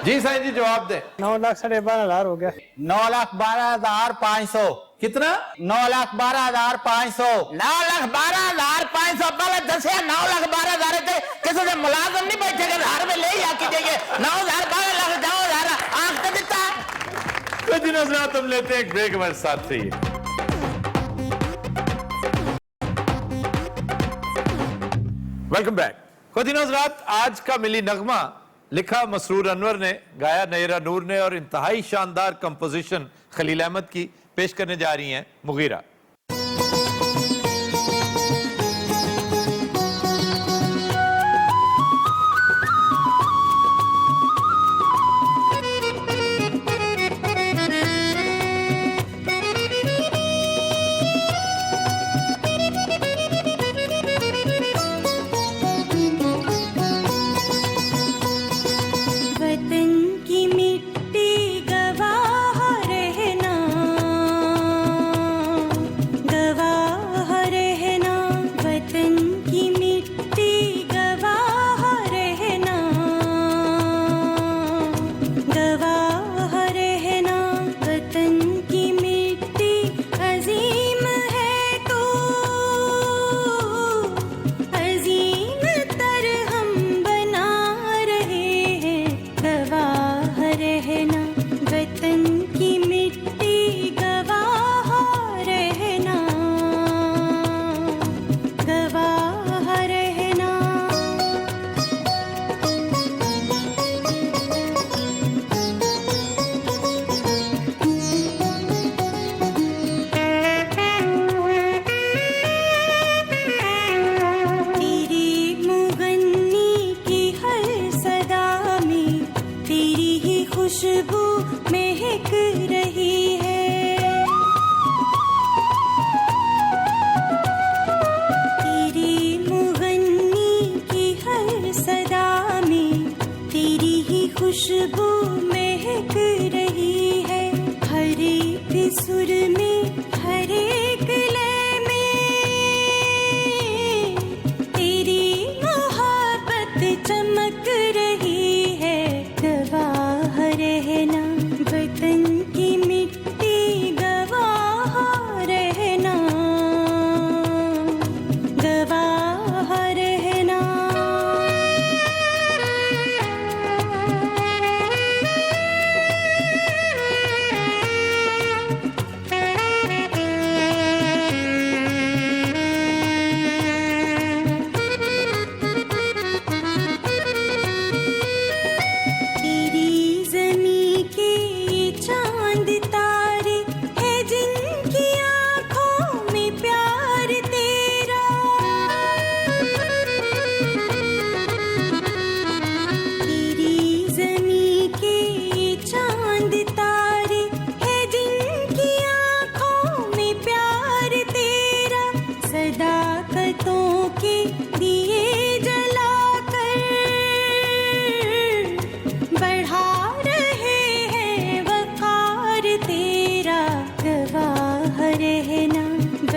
जी साईं जी, जवाब दे। 9,12,500 हो गया। 9,12,500। कितना? 9,12,500। 9,12,500 पहले दसिया 9,12,000 थे किसी से मुलाजम नहीं बैठे के घर में ले आके देंगे। 9,000 12 लाख जाओ यार आंख तो दिता। तो जी नजरात, हम लेते हैं एक ब्रेक, हमारे साथ रहिए। Welcome back. खुदी नजरात, आज का मिली नगमा लिखा मसरूर अनवर ने, गाया नयरा नूर ने, और इंतहाई शानदार कंपोजिशन खलील अहमद की पेश करने जा रही हैं मुगीरा। वतन की मिट्टी गवाह रहना,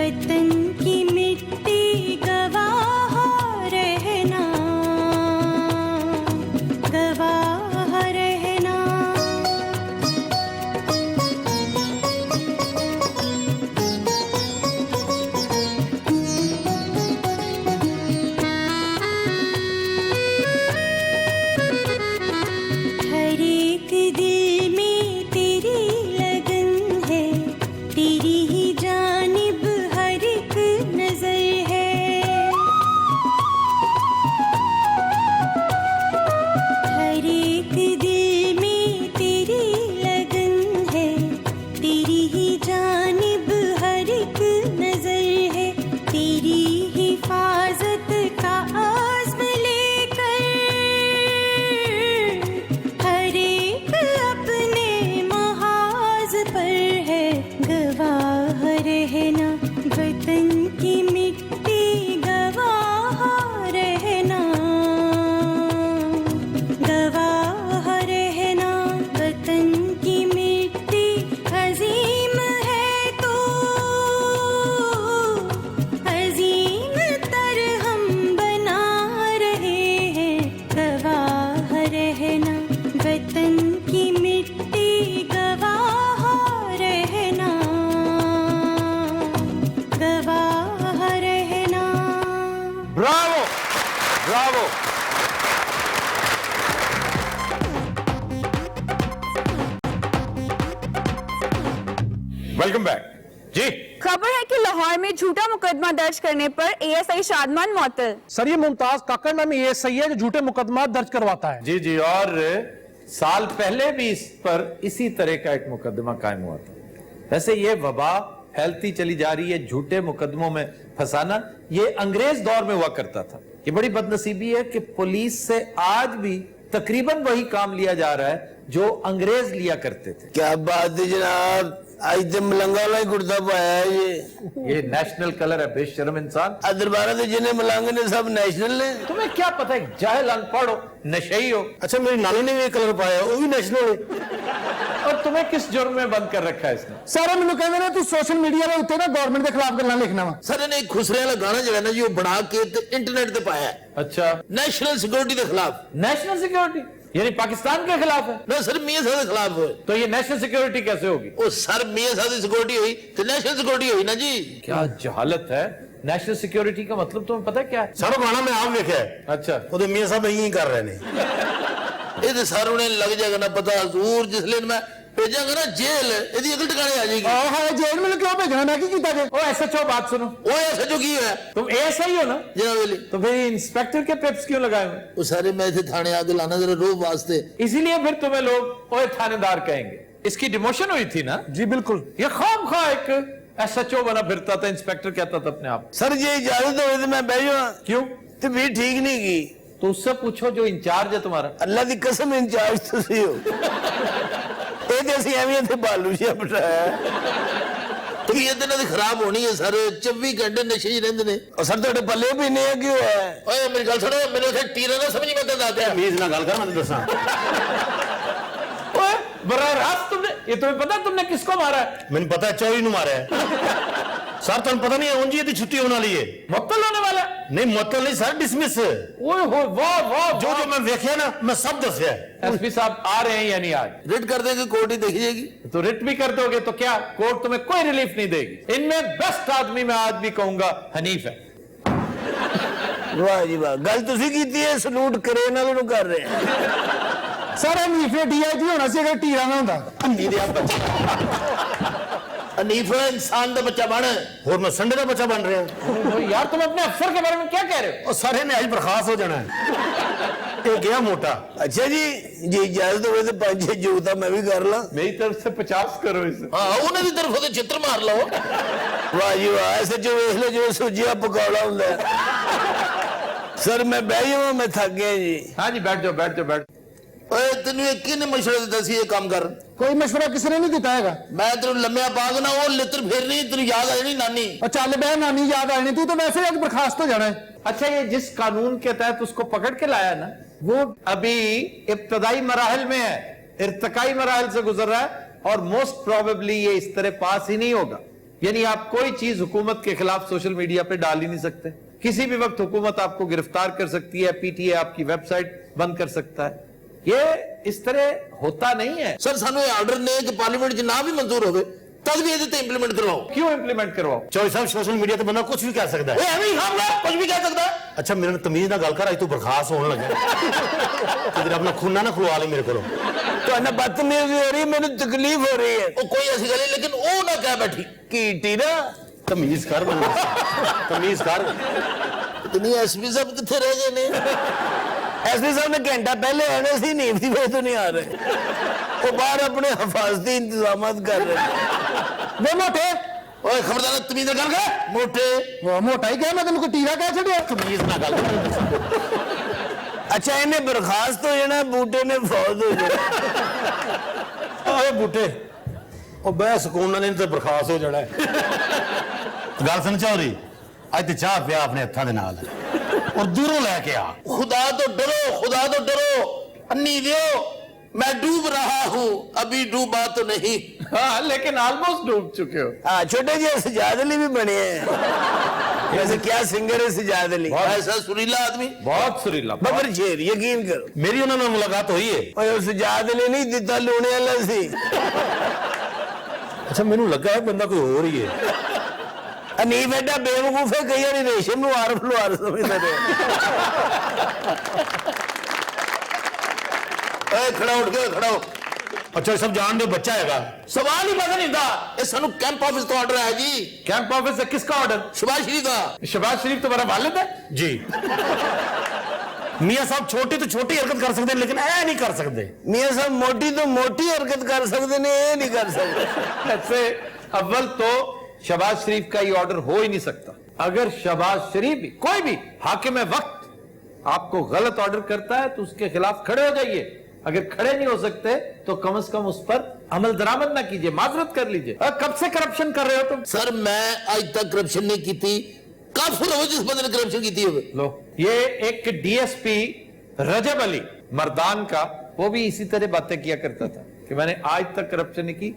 वतन की मिट्टी गवाह रहना, गवाह रहना। हर एक दिल में तेरी लगन है, तेरी ही जानिब हर एक नजर है। हर एक दिल में तेरी लगन है, तेरी ही जानिब हर एक नजर है। तेरी हिफाजत का आज़्म लेकर हर एक अपने महाज पर है गवाह रहना, वतन की मिट्टी गवाह रहना, गवाह रहना। वतन की मिट्टी अजीम है तो अजीम तर हम बना रहे हैं, गवाह रहना। वतन की मिट्टी गवाह रहना, गवाह रहना। Bravo, Bravo. वेलकम बैक जी। खबर है कि लाहौर में झूठा मुकदमा दर्ज करने पर एएसआई शादमान मुअत्तल। सर ये मुमताज काकड़ नामी एएसआई है जो झूठे मुकदमा दर्ज करवाता है। जी जी, और साल पहले भी इस पर इसी तरह का एक मुकदमा कायम हुआ था। वैसे ये वबा फैलती चली जा रही है, झूठे मुकदमों में फंसाना, ये अंग्रेज दौर में हुआ करता था। ये बड़ी बदनसीबी है कि पुलिस से आज भी तकरीबन वही काम लिया जा रहा है जो अंग्रेज लिया करते थे। क्या बात है जनाब, आज तो मलंगा वाला ही कुर्ता पाया है ये नेशनल कलर है, बेशर्म इंसान। दरबारा तो जिन्हें मलंग ने सब नेशनल ने। तुम्हें क्या पता है, जाहिल अनपढ़ हो, नशेई हो। अच्छा मेरी नानी ने भी ये कलर पाया, वो भी नेशनल है। और तुम्हें किस जुर्म में बंद कर रखा है इसने? सारा मैंने कहते ना तू सोशल मीडिया के उत्ते ना गवर्नमेंट के खिलाफ गल्लां लिखना वा। सर इन्हें एक खुसरे वाला गाना जो है ना जी वो बना के इंटरनेट पे पाया है। अच्छा, नेशनल सिक्योरिटी के खिलाफ। नेशनल सिक्योरिटी यानी पाकिस्तान के खिलाफ है? ना सर मियां साहब के खिलाफ है। तो ये नेशनल सिक्योरिटी कैसे होगी? ओ सर मियां साहब की सिक्योरिटी हुई तो नेशनल सिक्योरिटी हुई ना जी। क्या जहालत है। नेशनल सिक्योरिटी का मतलब तुम्हें पता है क्या है? सारा गाना मैं आप देखा है। अच्छा, वो तो मियां साहब यही कर रहे ने। ये तो सर उन्हें लग जाएगा ना पता हजूर, जिसलिए मैं भेजांगा ना जेल, यदि अगल ठिकाने आ जाएगी। हां जेल में क्यों भेजना, मैं की कीता जे? ओ एसएचओ बात सुनो। ओ एसएचओ की है? तुम एएसआई हो ना? जनाब वेली। तो फिर इंस्पेक्टर के पेप्स क्यों लगाए हुए? वो सारे मैं इसे थाने आके लाना जरा रोब वास्ते। इसीलिए फिर तुम्हें लोग ओए थानेदार कहेंगे। इसकी डिमोशन हुई थी ना? जी बिल्कुल। ये खामखा एक एसएचओ बना फिरता था, इंस्पेक्टर कहता था अपने आप। सर ये इजाजत हो तो मैं बह जाऊं। क्यों? तो भी ठीक नहीं की। तो उससे पूछो जो इंचार्ज है तुम्हारा। अल्लाह की कसम इंचार्ज तुसी हो। ये तो असं एवं थे बालू जिहा बिठाया। ये तो ना खराब होनी है सर, 24 घंटे नशे ही रहंदे ने। और सर ਤੁਹਾਡੇ ਪੱਲੇ ਵੀ ਨਹੀਂ ਹੈ ਕਿਉਂ ਹੈ? ਓਏ ਮੇਰੀ ਗੱਲ ਸੁਣੋ, ਮੇਰੇ ਉੱਥੇ ਟੀਰਾ ਨਾ ਸਮਝ ਮੈਂ ਤੇ ਦੱਸਦਾ। मीज ना गल कर मैं दसा। ओए बराह रास्त तुमने, ये तुम्हें पता है तुमने किसको मारा है? मैंने पता है चोरी नु मारा है। सर तुम पता नहीं है उंजी दी छुट्टी होने वाली है। मुअत्तल होने वाला? नहीं मुअत्तल नहीं सर, डिसमिस। ओए हो वाह वाह, जो जो मैं देखिया ना मैं सब दसिया। एसपी साहब आ रहे हैं या नहीं आज? रिट कर देंगे, कोर्ट ही देखी जाएगी। तो रिट भी कर दोगे तो क्या कोर्ट तुम्हें कोई रिलीफ नहीं देगी। इनमें बेस्ट आदमी मैं आज भी कहूंगा हनीफ है। वाह जी वाह, गल तुसी कीती है, सलूट करे नाल नु कर रहे हैं। सर हनीफे डीआईजी होना सी अगर टीरा ना होता। अन्नी दे बच्चा। हनीफ इंसान का बच्चा बन, और मैं संडे का बच्चा बन रहा हूं। तो यार तुम अपने अफसर के बारे में क्या कह रहे हो? और सारे ने आज बर्खास्त हो जाना है। ये गया मोटा। अच्छा जी जी इजाजत हो तो 5-6 जूता मैं भी कर ला। मेरी तरफ से 50 करो इसे। हाँ उन्हें की तरफ तो चित्र मार लो। वाह जी वाह, ऐसे जो वेख लो जो सूजिया पकौड़ा होंगे। सर मैं बह जाऊं, मैं थक गया जी। हाँ जी बैठ जाओ बैठ जाओ बैठ। ओए तेन किने मशवरा दिता सी ये काम कर? कोई मशवरा किसी ने नहीं दिता है। मैं तेन लम्या पाग ना वो लित्र फेरनी, तेन याद आ जानी नानी। और चल बह नानी याद आनी, तू तो वैसे आज बर्खास्त हो जाना है। अच्छा ये जिस कानून के तहत उसको पकड़ के लाया ना, वो अभी इब्तदाई मराहल में है, इर्तकाई मराहल से गुजर रहा है और मोस्ट प्रोबेबली ये इस तरह पास ही नहीं होगा। यानी आप कोई चीज हुकूमत के खिलाफ सोशल मीडिया पे डाल ही नहीं सकते। किसी भी वक्त हुकूमत आपको गिरफ्तार कर सकती है, पीटीए आपकी वेबसाइट बंद कर सकता है। ये इस तरह होता नहीं है। सर सानू ये आर्डर ने कि पार्लियामेंट च ना भी मंजूर होवे तद भी ਇਹਦੇ ਤੇ ਇੰਪਲੀਮੈਂਟ ਕਰਵਾਓ। क्यों इंप्लीमेंट करवाओ? ਚੌਧਰੀ ਸਾਹਿਬ ਸੋਸ਼ਲ ਮੀਡੀਆ ਤੇ ਬੰਦਾ ਕੁਝ ਵੀ ਕਹਿ ਸਕਦਾ ਓਏ ਹੈ। ਐਵੇਂ ਹੀ ਖਾਮਗਾ ਕੁਝ ਵੀ ਕਹਿ ਸਕਦਾ। ਅੱਛਾ ਮੇਰੇ ਨਾਲ ਤਮੀਜ਼ ਨਾਲ ਗੱਲ ਕਰ, ਅੱਜ ਤੂੰ ਬਰਖਾਸਤ ਹੋਣ ਲੱਗਾ। ਕਿਧਰ ਆਪਣਾ ਖੂਨਾ ਨਾ ਖਲਵਾ ਲਈ ਮੇਰੇ ਕੋਲੋਂ। ਤੁਹਾਨੂੰ ਬਦਤਮੀਜ਼ੀ ਹੋ ਰਹੀ, ਮੈਨੂੰ ਤਕਲੀਫ ਹੋ ਰਹੀ ਹੈ। ਉਹ ਕੋਈ ਐਸੀ ਗੱਲ ਨਹੀਂ, ਲੇਕਿਨ ਉਹ ਨਾ ਕਹਿ ਬੈਠੀ ਕੀਟੀ ਨਾ ਤਮੀਜ਼ ਕਰ ਮੈਨੂੰ, ਤਮੀਜ਼ ਕਰ। ਇਤਨੀ ਐਸਪੀ ਸਾਹਿਬ ਕਿੱਥੇ ਰਹਿ ਗਏ ਨੇ? ਐਸਪੀ ਸਾਹਿਬ ਨੇ ਘੰਟਾ ਪਹਿਲੇ ਆਣੇ ਸੀ, ਨੀਂਦ ਦੀ ਵਜ੍ਹਾ ਤੋਂ ਨਹੀਂ ਆ ਰਹੇ। ਉਹ ਬਾਹਰ ਆਪਣੇ ਹਿਫਾਜ਼ਤੀ ਇੰਤਜ਼ਾਮਾਤ ਕਰ ਰਹੇ। ਵੇ ਮੋਟੇ ਓਏ ਖਬਰਦਾਰ ਤਮੀਜ਼ ਨਾਲ ਗੱਲ ਕਰ। ਮੋਟੇ ਉਹ ਮੋਟਾ ਹੀ ਕਿਹਾ, ਮੈਂ ਤੈਨੂੰ ਕੋਈ ਟੀਰਾ ਕਹਿ ਛੱਡਿਆ? ਤਮੀਜ਼ ਨਾਲ ਗੱਲ ਕਰ। ਅੱਛਾ ਇਹਨੇ ਬਰਖਾਸਤ ਹੋ ਜਾਣਾ, ਬੂਟੇ ਨੇ ਫੌਜ ਹੋ ਜਾਣਾ। ਓਏ ਬੂਟੇ ਉਹ ਬਹਿ ਸਕੂਨ ਨਾਲ, ਇਹਨੇ ਤੇ ਬਰਖਾਸਤ ਹੋ ਜਾਣਾ ਹੈ। ਗੱਲ ਸੁਣ ਚੌਧਰੀ, ਅੱਜ ਤੇ ਚਾਹ ਪਿਆ ਆਪਣੇ ਹੱਥਾਂ ਦੇ ਨਾਲ ਔਰ ਦੂਰੋਂ ਲੈ ਕੇ ਆ। खुदा तो डरो, खुदा तो डरो। अन्नी लियो, मैं डूब रहा हूँ, अभी डूबा तो नहीं। हाँ, लेकिन ऑलमोस्ट डूब चुके हो। हाँ, छोटे जी सजाद अली भी बने हैं। वैसे क्या सिंगर है सजाद अली? ऐसा सुरीला आदमी। बहुत सुरीला। बबर शेर, यकीन करो। ਮੇਰੀ ਉਹਨਾਂ ਨਾਲ ਮੁਲਾਕਾਤ ਹੋਈ ਹੈ। ओए वो सजाद अली नहीं दिता लूने वाला सी। ਅੱਛਾ ਮੈਨੂੰ ਲੱਗਾ ਇਹ ਬੰਦਾ ਕੋਈ ਹੋਰ ਹੀ ਹੈ। अनीफ एडा बेवकूफ है, कई बार रेशम नु आरफ लुआर समझदा है। ए खड़ा उठ के खड़ा हो। ਅੱਛਾ ਸਭ ਜਾਣਦੇ ਹੋ ਬੱਚਾ ਹੈਗਾ। सवाल ही पता नहीं था। ये सानू कैंप ऑफिस तो ऑर्डर है जी। कैंप ऑफिस से किसका ऑर्डर? शहबाज शरीफ का। शहबाज शरीफ तुम्हारा वालिद है? जी मियाँ साहब छोटी तो छोटी हरकत कर सकते हैं, लेकिन ऐ नहीं कर सकते। मियां साहब मोटी तो मोटी हरकत कर सकते ने, ये नहीं कर सकते। ऐसे अव्वल तो शहबाज शरीफ का ये ऑर्डर हो ही नहीं सकता। अगर शहबाज शरीफ भी कोई भी हाकिम वक्त आपको गलत ऑर्डर करता है तो उसके खिलाफ खड़े हो जाइए। अगर खड़े नहीं हो सकते तो कम से कम उस पर अमल दरामद ना कीजिए, माजरत कर लीजिए। कब से करप्शन कर रहे हो तुम? सर मैं आज तक करप्शन नहीं की थी। काफुर हो जिस बंदे ने करप्शन की थी। लो, ये एक डीएसपी रजब अली मर्दान का, वो भी इसी तरह बातें किया करता था कि मैंने आज तक करप्शन नहीं की।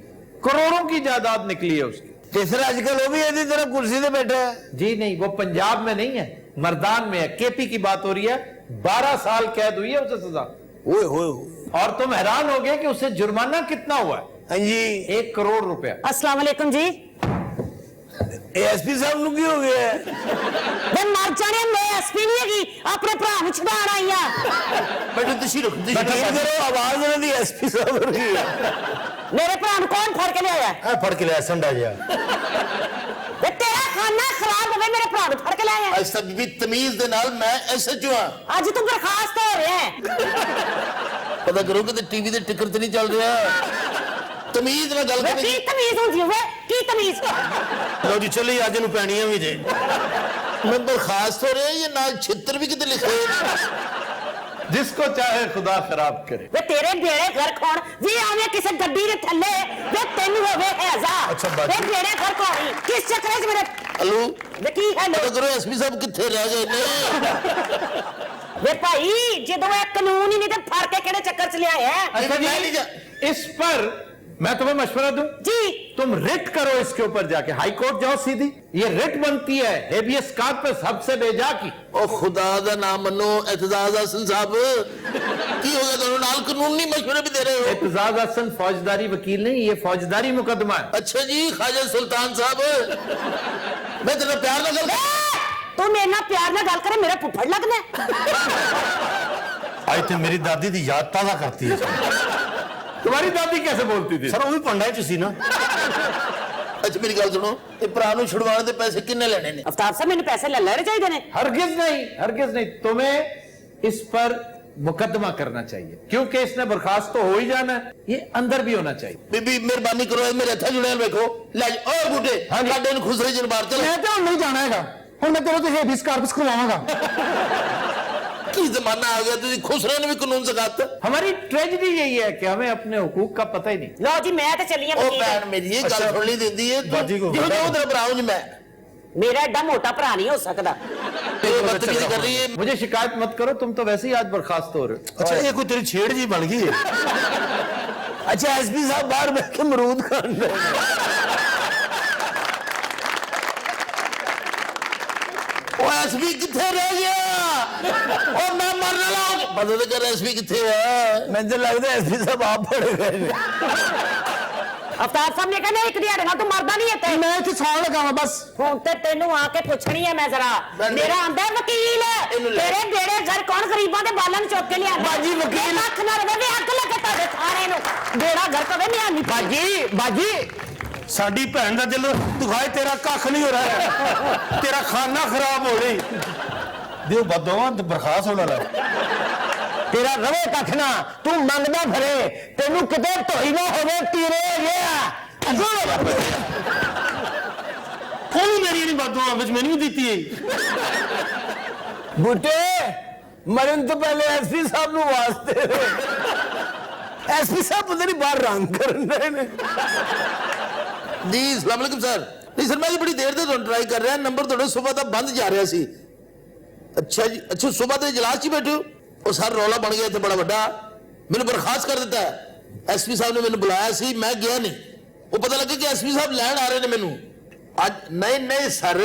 करोड़ों की जायदाद निकली है उसकी। तीसरा आजकल वो भी इसी तरह कुर्सी पे बैठा है। जी नहीं, वो पंजाब में नहीं है, मर्दान में है। केपी की बात हो रही है। 12 साल कैद हुई है उसे सजा। ओए होए और तुम हैरान हो गए कि उसे जुर्माना कितना हुआ है? हाँ जी, 1 करोड़ रुपया। अस्सलाम वालेकुम जी। एसपी साहब नु की हो गया है? वे मर जाने, मैं एसपी नहीं हैगी, अपने भरा नु छुड़ाण आई हां। बैठो तुसी रुक यकीन करो आवाज उन्होंने दी एसपी साहब हो रही है। मेरे भरा नु कौन फड़ के ले आया? ऐ फड़ के लिया संडा जिहा। वे तेरा खाना खराब होवे, मेरे भरा नु फड़ के ले आया। ऐसा भी तमीज दे नाल मैं एसएचओ हां। आज तू बर्खास्त हो रहा है। पता करो कि टीवी ते टिकर ते नहीं चल रहा। तमीज ना गल वे करनी। की तमीज होंदी है? की तमीज? लो जी चलिए, आज ਨੂੰ ਪੈਣੀਆਂ ਵੀ ਜੇ। मैं बर्खास्त हो रहा ये नाल छित्र भी किते लिखे। जिसको चाहे खुदा खराब करे। वे तेरे बेड़े घर कौन वे आवे किसे गड्डी दे थल्ले वे तेनु होवे हैजा। अच्छा बाजी। वे बेड़े घर कौन किस चक्कर च मेरे हेलो वे की हेलो पता करो एसपी साहब किथे रह गए ने। वे भाई जदों ये कानून ही नहीं ते फड़ के केड़े चक्कर च ले आए हैं? अच्छा मैं नहीं जा। इस पर मैं तुम्हें मशवरा दूं, जी तुम रिट करो इसके ऊपर जाके, हाई कोर्ट जाओ सीधी। ये रिट बनती है हेबियस कॉर्पस सबसे बेजा की। ओ खुदा दा नाम मनो एतजाज हसन साहब की हो गया दोनों नाल कानून नहीं मशवरे भी दे रहे हो। एतजाज हसन फौजदारी वकील नहीं, ये फौजदारी मुकदमा है। अच्छा जी ख्वाजा सुल्तान साहब मैं तेरा प्यार ना कर। तू मेरे नाल प्यार नाल गल करे, मेरा फुफड़ लगना आज तो मेरी दादी की याद ताजा करती है। तुम्हारी दादी कैसे बोलती थी? सर वो भी पंडा च सी ना। अच्छा मेरी गल सुनो, ये भरा नु छुड़वाने दे पैसे किन्ने लेने ने? अफ्ताब साहब मैंने पैसे ले लेने चाहिए ने। हरगिज नहीं, हरगिज नहीं। तुम्हें इस पर मुकदमा करना चाहिए क्योंकि इसने बर्खास्त तो हो ही जाना है, ये अंदर भी होना चाहिए। बीबी मेहरबानी करो मेरे हथा जुड़े देखो ले ओ बूटे लाडे नु खुसरे जन बाहर चल। मैं तो नहीं जाना हैगा, हुण मैं तेरे तो हेबियस कॉर्पस करवावांगा। की जमाना आ गया तुझे खुसरे ने भी कानून सिखाता। हमारी ट्रेजेडी यही है कि हमें अपने हुकूक का पता ही नहीं। लो जी मैं तो चली ओ भैन मेरी ये गल सुन ली देंदी है बाजी को जो तेरा भरा हूं मैं। मेरा एडा मोटा भरा नहीं हो सकता। ये बदतमीजी कर रही है। मुझे शिकायत मत करो, तुम तो वैसे ही आज बर्खास्त हो रहे हो। अच्छा ये कोई तेरी छेड़ जी बन गई है। अच्छा एसपी साहब बाहर बैठ के अमरूद खान रहे हैं। ਉਹ ਐਸਪੀ ਕਿੱਥੇ ਰਹਿ ਗਿਆ? ਉਹ ਮੈਂ ਮਰਨ ਵਾਲਾ ਪਤਾ ਤਾਂ ਕਰ ਐਸਪੀ ਕਿੱਥੇ ਹੈ? ਮੈਨੂੰ ਤਾਂ ਲੱਗਦਾ ਐਸਪੀ ਸਾਹਿਬ ਆਪ ਫੜੇ ਗਏ ਨੇ। ਅਵਤਾਰ ਸਾਹਿਬ ਨੇ ਕਹਿੰਦੇ ਇੱਕ ਦਿਹਾੜੇ ਨਾਲ ਤੂੰ ਮਰਦਾ ਨਹੀਂ ਇੱਥੇ। मैं इतने साल लगा बस ਹੁਣ ਤੇ ਤੈਨੂੰ ਆ ਕੇ ਪੁੱਛਣੀ ਹੈ ਮੈਂ ਜ਼ਰਾ। ਮੇਰਾ ਆਂਦਾ ਵਕੀਲ ਤੇਰੇ ਬੇੜੇ ਘਰ ਕੌਣ ਗਰੀਬਾਂ ਦੇ ਬਾਲਾਂ ਨੂੰ ਚੁੱਕ ਕੇ ਲਿਆਂਦਾ? ਬਾਜੀ ਵਕੀਲ। ਅੱਖ ਨਾ ਰਵੇ ਵੀ ਅੱਗ ਲੱਗੇ ਤੁਹਾਡੇ ਸਾਰੇ ਨੂੰ। ਬੇੜਾ ਘਰ ਕਵੇ ਮੈਂ ਨਹੀਂ ਬਾਜੀ ਸਾਡੀ ਭੈਣ ਦਾ ਦਿਲ ਦੁਖਾਏ, ਤੇਰਾ ਕੱਖ ਨਹੀਂ ਹੋ ਰਿਹਾ, ਤੇਰਾ ਖਾਨਾ ਖਰਾਬ ਹੋ ਰਹੀ। ਦਿਓ ਬਦੋਵਾਂ ਬਰਖਾਸ ਹੋਣਾ ਲੈ। ਤੇਰਾ ਰਵੇ ਕੱਖ ਨਾ, ਤੂੰ ਮੰਗਦਾ ਫਰੇ, ਤੈਨੂੰ ਕਿਤੇ ਧੋਈ ਨਾ ਹੋਵੇ ਤੀਰੇ ਗਿਆ। ਕੋਈ ਮੇਰੀ ਨਹੀਂ ਬਦੋਵਾਂ ਵਿੱਚ ਮੈਨੂੰ ਵੀ ਦਿੱਤੀ ਹੈ। ਬੁੱਟੇ ਮਰਨ ਤੋਂ ਪਹਿਲੇ ਐਸਪੀ ਸਾਹਿਬ ਨੂੰ ਵਾਸਤੇ ਐਸਪੀ ਸਾਹਿਬ ਪਤਾ ਨਹੀਂ ਬਾਹਰ ਰੰਗ ਕਰਨ ਰਹੇ ਨੇ। ਜੀ ਅਸਲਾਮ ਅਲੈਕੁਮ ਸਰ। ਨਹੀਂ ਸਰ ਮੈਂ ਜੀ ਬੜੀ ਦੇਰ ਤੋਂ ਤੁਹਾਨੂੰ ਟਰਾਈ ਕਰ ਰਿਹਾ, ਨੰਬਰ ਤੁਹਾਡਾ ਸਵੇਰ ਦਾ ਬੰਦ ਜਾ ਰਿਹਾ ਸੀ। ਅੱਛਾ ਜੀ, ਅੱਛਾ ਸਵੇਰ ਦੇ ਇਜਲਾਸ 'ਚ ਹੀ ਬੈਠੇ ਹੋ? ਉਹ ਸਰ ਰੌਲਾ ਬਣ ਗਿਆ ਇੱਥੇ ਬੜਾ ਵੱਡਾ, ਮੈਨੂੰ ਬਰਖਾਸਤ ਕਰ ਦਿੱਤਾ ਹੈ। ਐਸਪੀ ਸਾਹਿਬ ਨੇ ਮੈਨੂੰ ਬੁਲਾਇਆ ਸੀ, ਮੈਂ ਗਿਆ ਨਹੀਂ। ਉਹ ਪਤਾ ਲੱਗਾ ਕਿ ਐਸਪੀ ਸਾਹਿਬ ਲੈਣ ਆ ਰਹੇ ਨੇ ਮੈਨੂੰ ਅੱਜ। ਨਹੀਂ ਸਰ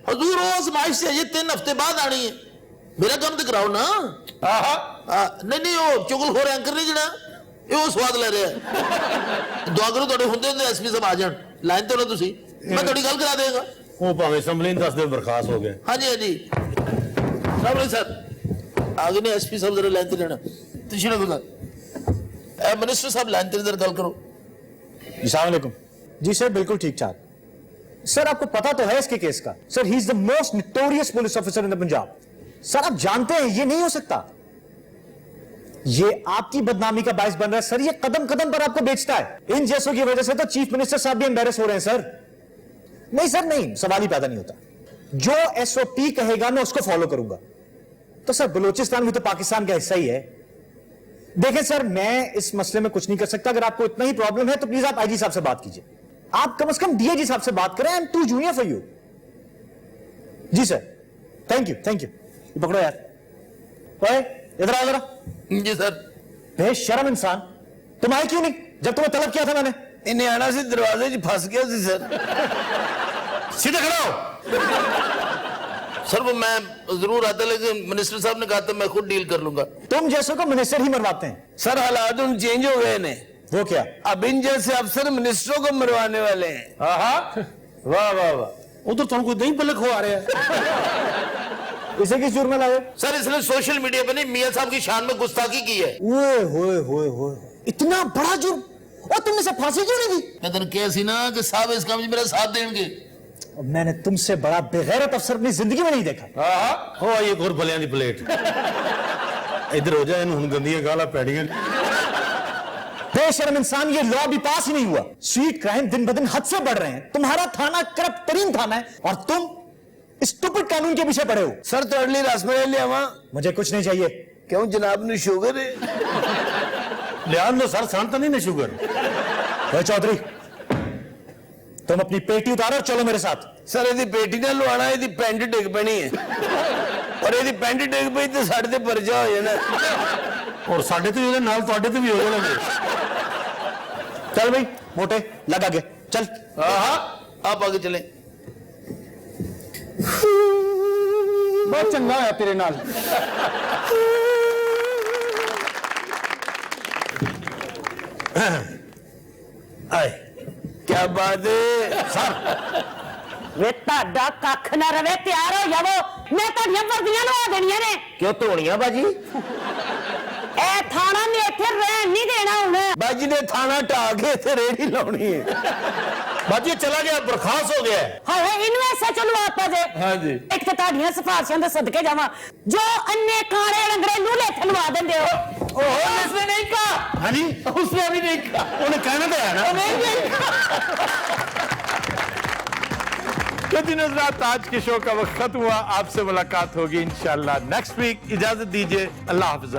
ਹਜ਼ੂਰ ਉਹ ਅਜ਼ਮਾਇਸ਼ से 3 ਹਫ਼ਤੇ ਬਾਅਦ ਆਣੀ ਹੈ। ਮੇਰਾ ਕੰਮ ਤੇ ਕਰਾਓ ਨਾ। ਨਹੀਂ ਉਹ ਚੁਗਲਖੋਰ ਐਂਕਰ ਨਹੀਂ ਜਿਹੜਾ, ਇਹ ਉਹ ਸਵਾਦ ਲੈ ਰਿਹਾ। ਦੁਆ ਕਰੋ ਤੁਹਾਡੇ ਹੁੰਦੇ ਐਸਪੀ ਸਾਹਿਬ ਆ ਜਾਣ, ਲਾਈਨ ਤੇ ਹੋ ਤੁਸੀਂ, ਮੈਂ ਤੁਹਾਡੀ ਗੱਲ ਕਰਾ ਦੇਗਾ। ਉਹ ਭਾਵੇਂ ਅਸੈਂਬਲੀ ਨੂੰ ਦੱਸ ਦੇ ਬਰਖਾਸ ਹੋ ਗਿਆ। ਹਾਂਜੀ ਸਰ ਆ ਗਏ ਨੇ ਐਸਪੀ ਸਾਹਿਬ, ਜਰਾ ਲਾਈਨ ਤੇ ਰਹਿਣਾ। ਤੁਸੀਂ ਨਾ ਗੁਜ਼ਾਰ मिनिस्टर साहब लाइन तेरे इधर गल करो। अस्सलाम जी सर, बिल्कुल ठीक ठाक। सर आपको पता तो है इसके केस का? Sir he is the most notorious police officer in the Punjab. Sir आप जानते हैं ये नहीं हो सकता, ये आपकी बदनामी का बायस बन रहा है सर। ये कदम कदम पर आपको बेचता है। इन जैसों की वजह से तो चीफ मिनिस्टर साहब भी एम्बेरस हो रहे हैं सर। नहीं सर नहीं, सवाल ही पैदा नहीं होता। जो एसओपी कहेगा मैं उसको फॉलो करूंगा। तो सर बलूचिस्तान भी तो पाकिस्तान का हिस्सा ही है। देखें सर, मैं इस मसले में कुछ नहीं कर सकता। अगर आपको इतना ही प्रॉब्लम है तो प्लीज आप आईजी साहब से बात कीजिए। आप कम से कम डीआईजी साहब से बात करें। I am too junior for you. जी sir, thank you thank you. पकड़ो यार, ओए इधर आओ जरा। जी सर। बेशरम इंसान, तुम आए क्यों नहीं जब तुम्हें तलब किया था मैंने? इन्हें आना से दरवाजे च फंस गया सी सर। सीधे खड़ा हो। सर वो मैं जरूर आता, लेकिन मिनिस्टर साहब ने कहा था मैं खुद डील कर लूंगा। तुम जैसों को मिनिस्टर ही मरवाते हैं सर हालात उन चेंज हो गए ने। वो क्या? अब इन जैसे अफसर मिनिस्टरों को मरवाने वाले हैं। वाह वाह वाह। उधर तुम कोई दही पलक हो आ रहा है। इसे किस जुर्म में लाए? सर इसने सोशल मीडिया पर नहीं मियां साहब की शान में गुस्ताखी की है। ओए होए होए होए, इतना बड़ा जुर्म, और तुमने सब फांसी क्यों नहीं दी? मैं तेन कहा सी ना कि साहब इस काम में मेरा साथ देंगे। मैंने तुमसे बड़ा बेगैरत अफसर अपनी जिंदगी में नहीं देखा। हो ये गोर भलियां दी प्लेट इधर हो जाए, हुन गंदियां गाला पैड़ियां। बेशरम इंसान, ये लॉ भी पास ही नहीं हुआ। स्ट्रीट क्राइम दिन ब दिन हद से बढ़ रहे हैं। तुम्हारा थाना करप्ट तरीन थाना है और तुम स्टूपिड कानून के पीछे पड़े हो। सर थोड़े लिए रसमलाई ले आवा। मुझे कुछ नहीं चाहिए। क्यों जनाब ने शुगर है? लिया लो सर, सान तो नहीं ना शुगर। चौधरी तुम अपनी पेटी उतारो और चलो मेरे साथ। सर यदि पेटी ना लुआना, यदि पेंट डिग पैनी है, और यदि पेंट डिग पई तो साढ़े ते परजा हो जाना, और साढ़े तो भी नाल तुहाडे ते भी हो जाएंगे। चल भाई मोटे, लग आगे चल। आप आगे चलें। बहुत चंगा है तेरे नाल। आए क्या बात है सर? ਵੇ ਤੁਹਾਡਾ ਕੱਖ ਨਾ ਰਵੇ, ਤਿਆਰ ਹੋ ਜਾਵੋ। ਮੈਂ ਤੁਹਾਡੀਆਂ ਵਰਦੀਆਂ ਲਵਾ ਦੇਣੀਆਂ ਨੇ। क्यों धोनिया बाजी? ਇਹ ਥਾਣਾ ਨੇ ਇੱਥੇ ਰਹਿਣ ਨਹੀਂ ਦੇਣਾ ਹੁਣ। बाजी ने थाना ढा के इत्थे रेड़ी लाउणी है। बाजी चला गया, बर्खास्त हो गया। ਹਾਏ ਇਹਨੂੰ ਐਸਾ ਚਲਵਾਤਾ ਜੇ। ਹਾਂਜੀ। ਇੱਕ ਤਾਂ ਤੁਹਾਡੀਆਂ ਸਿਫਾਰਸ਼ਾਂ ਦੇ ਸਦਕੇ ਜਾਵਾਂ, ਜੋ ਅੰਨੇ ਕਾਣੇ ਰੰਗਰੇ ਨੂੰ ਲੈ ਖਲਵਾ ਦਿੰਦੇ ਹੋ। ओहो उसने नहीं कहा। हाँ जी, उसने अभी नहीं कहा। उन्हें कहना तो है ना। तो दिन रात आज के शो का वक्त खत्म हुआ। आपसे मुलाकात होगी इंशाल्लाह नेक्स्ट वीक। इजाजत दीजिए, अल्लाह हाफिज़।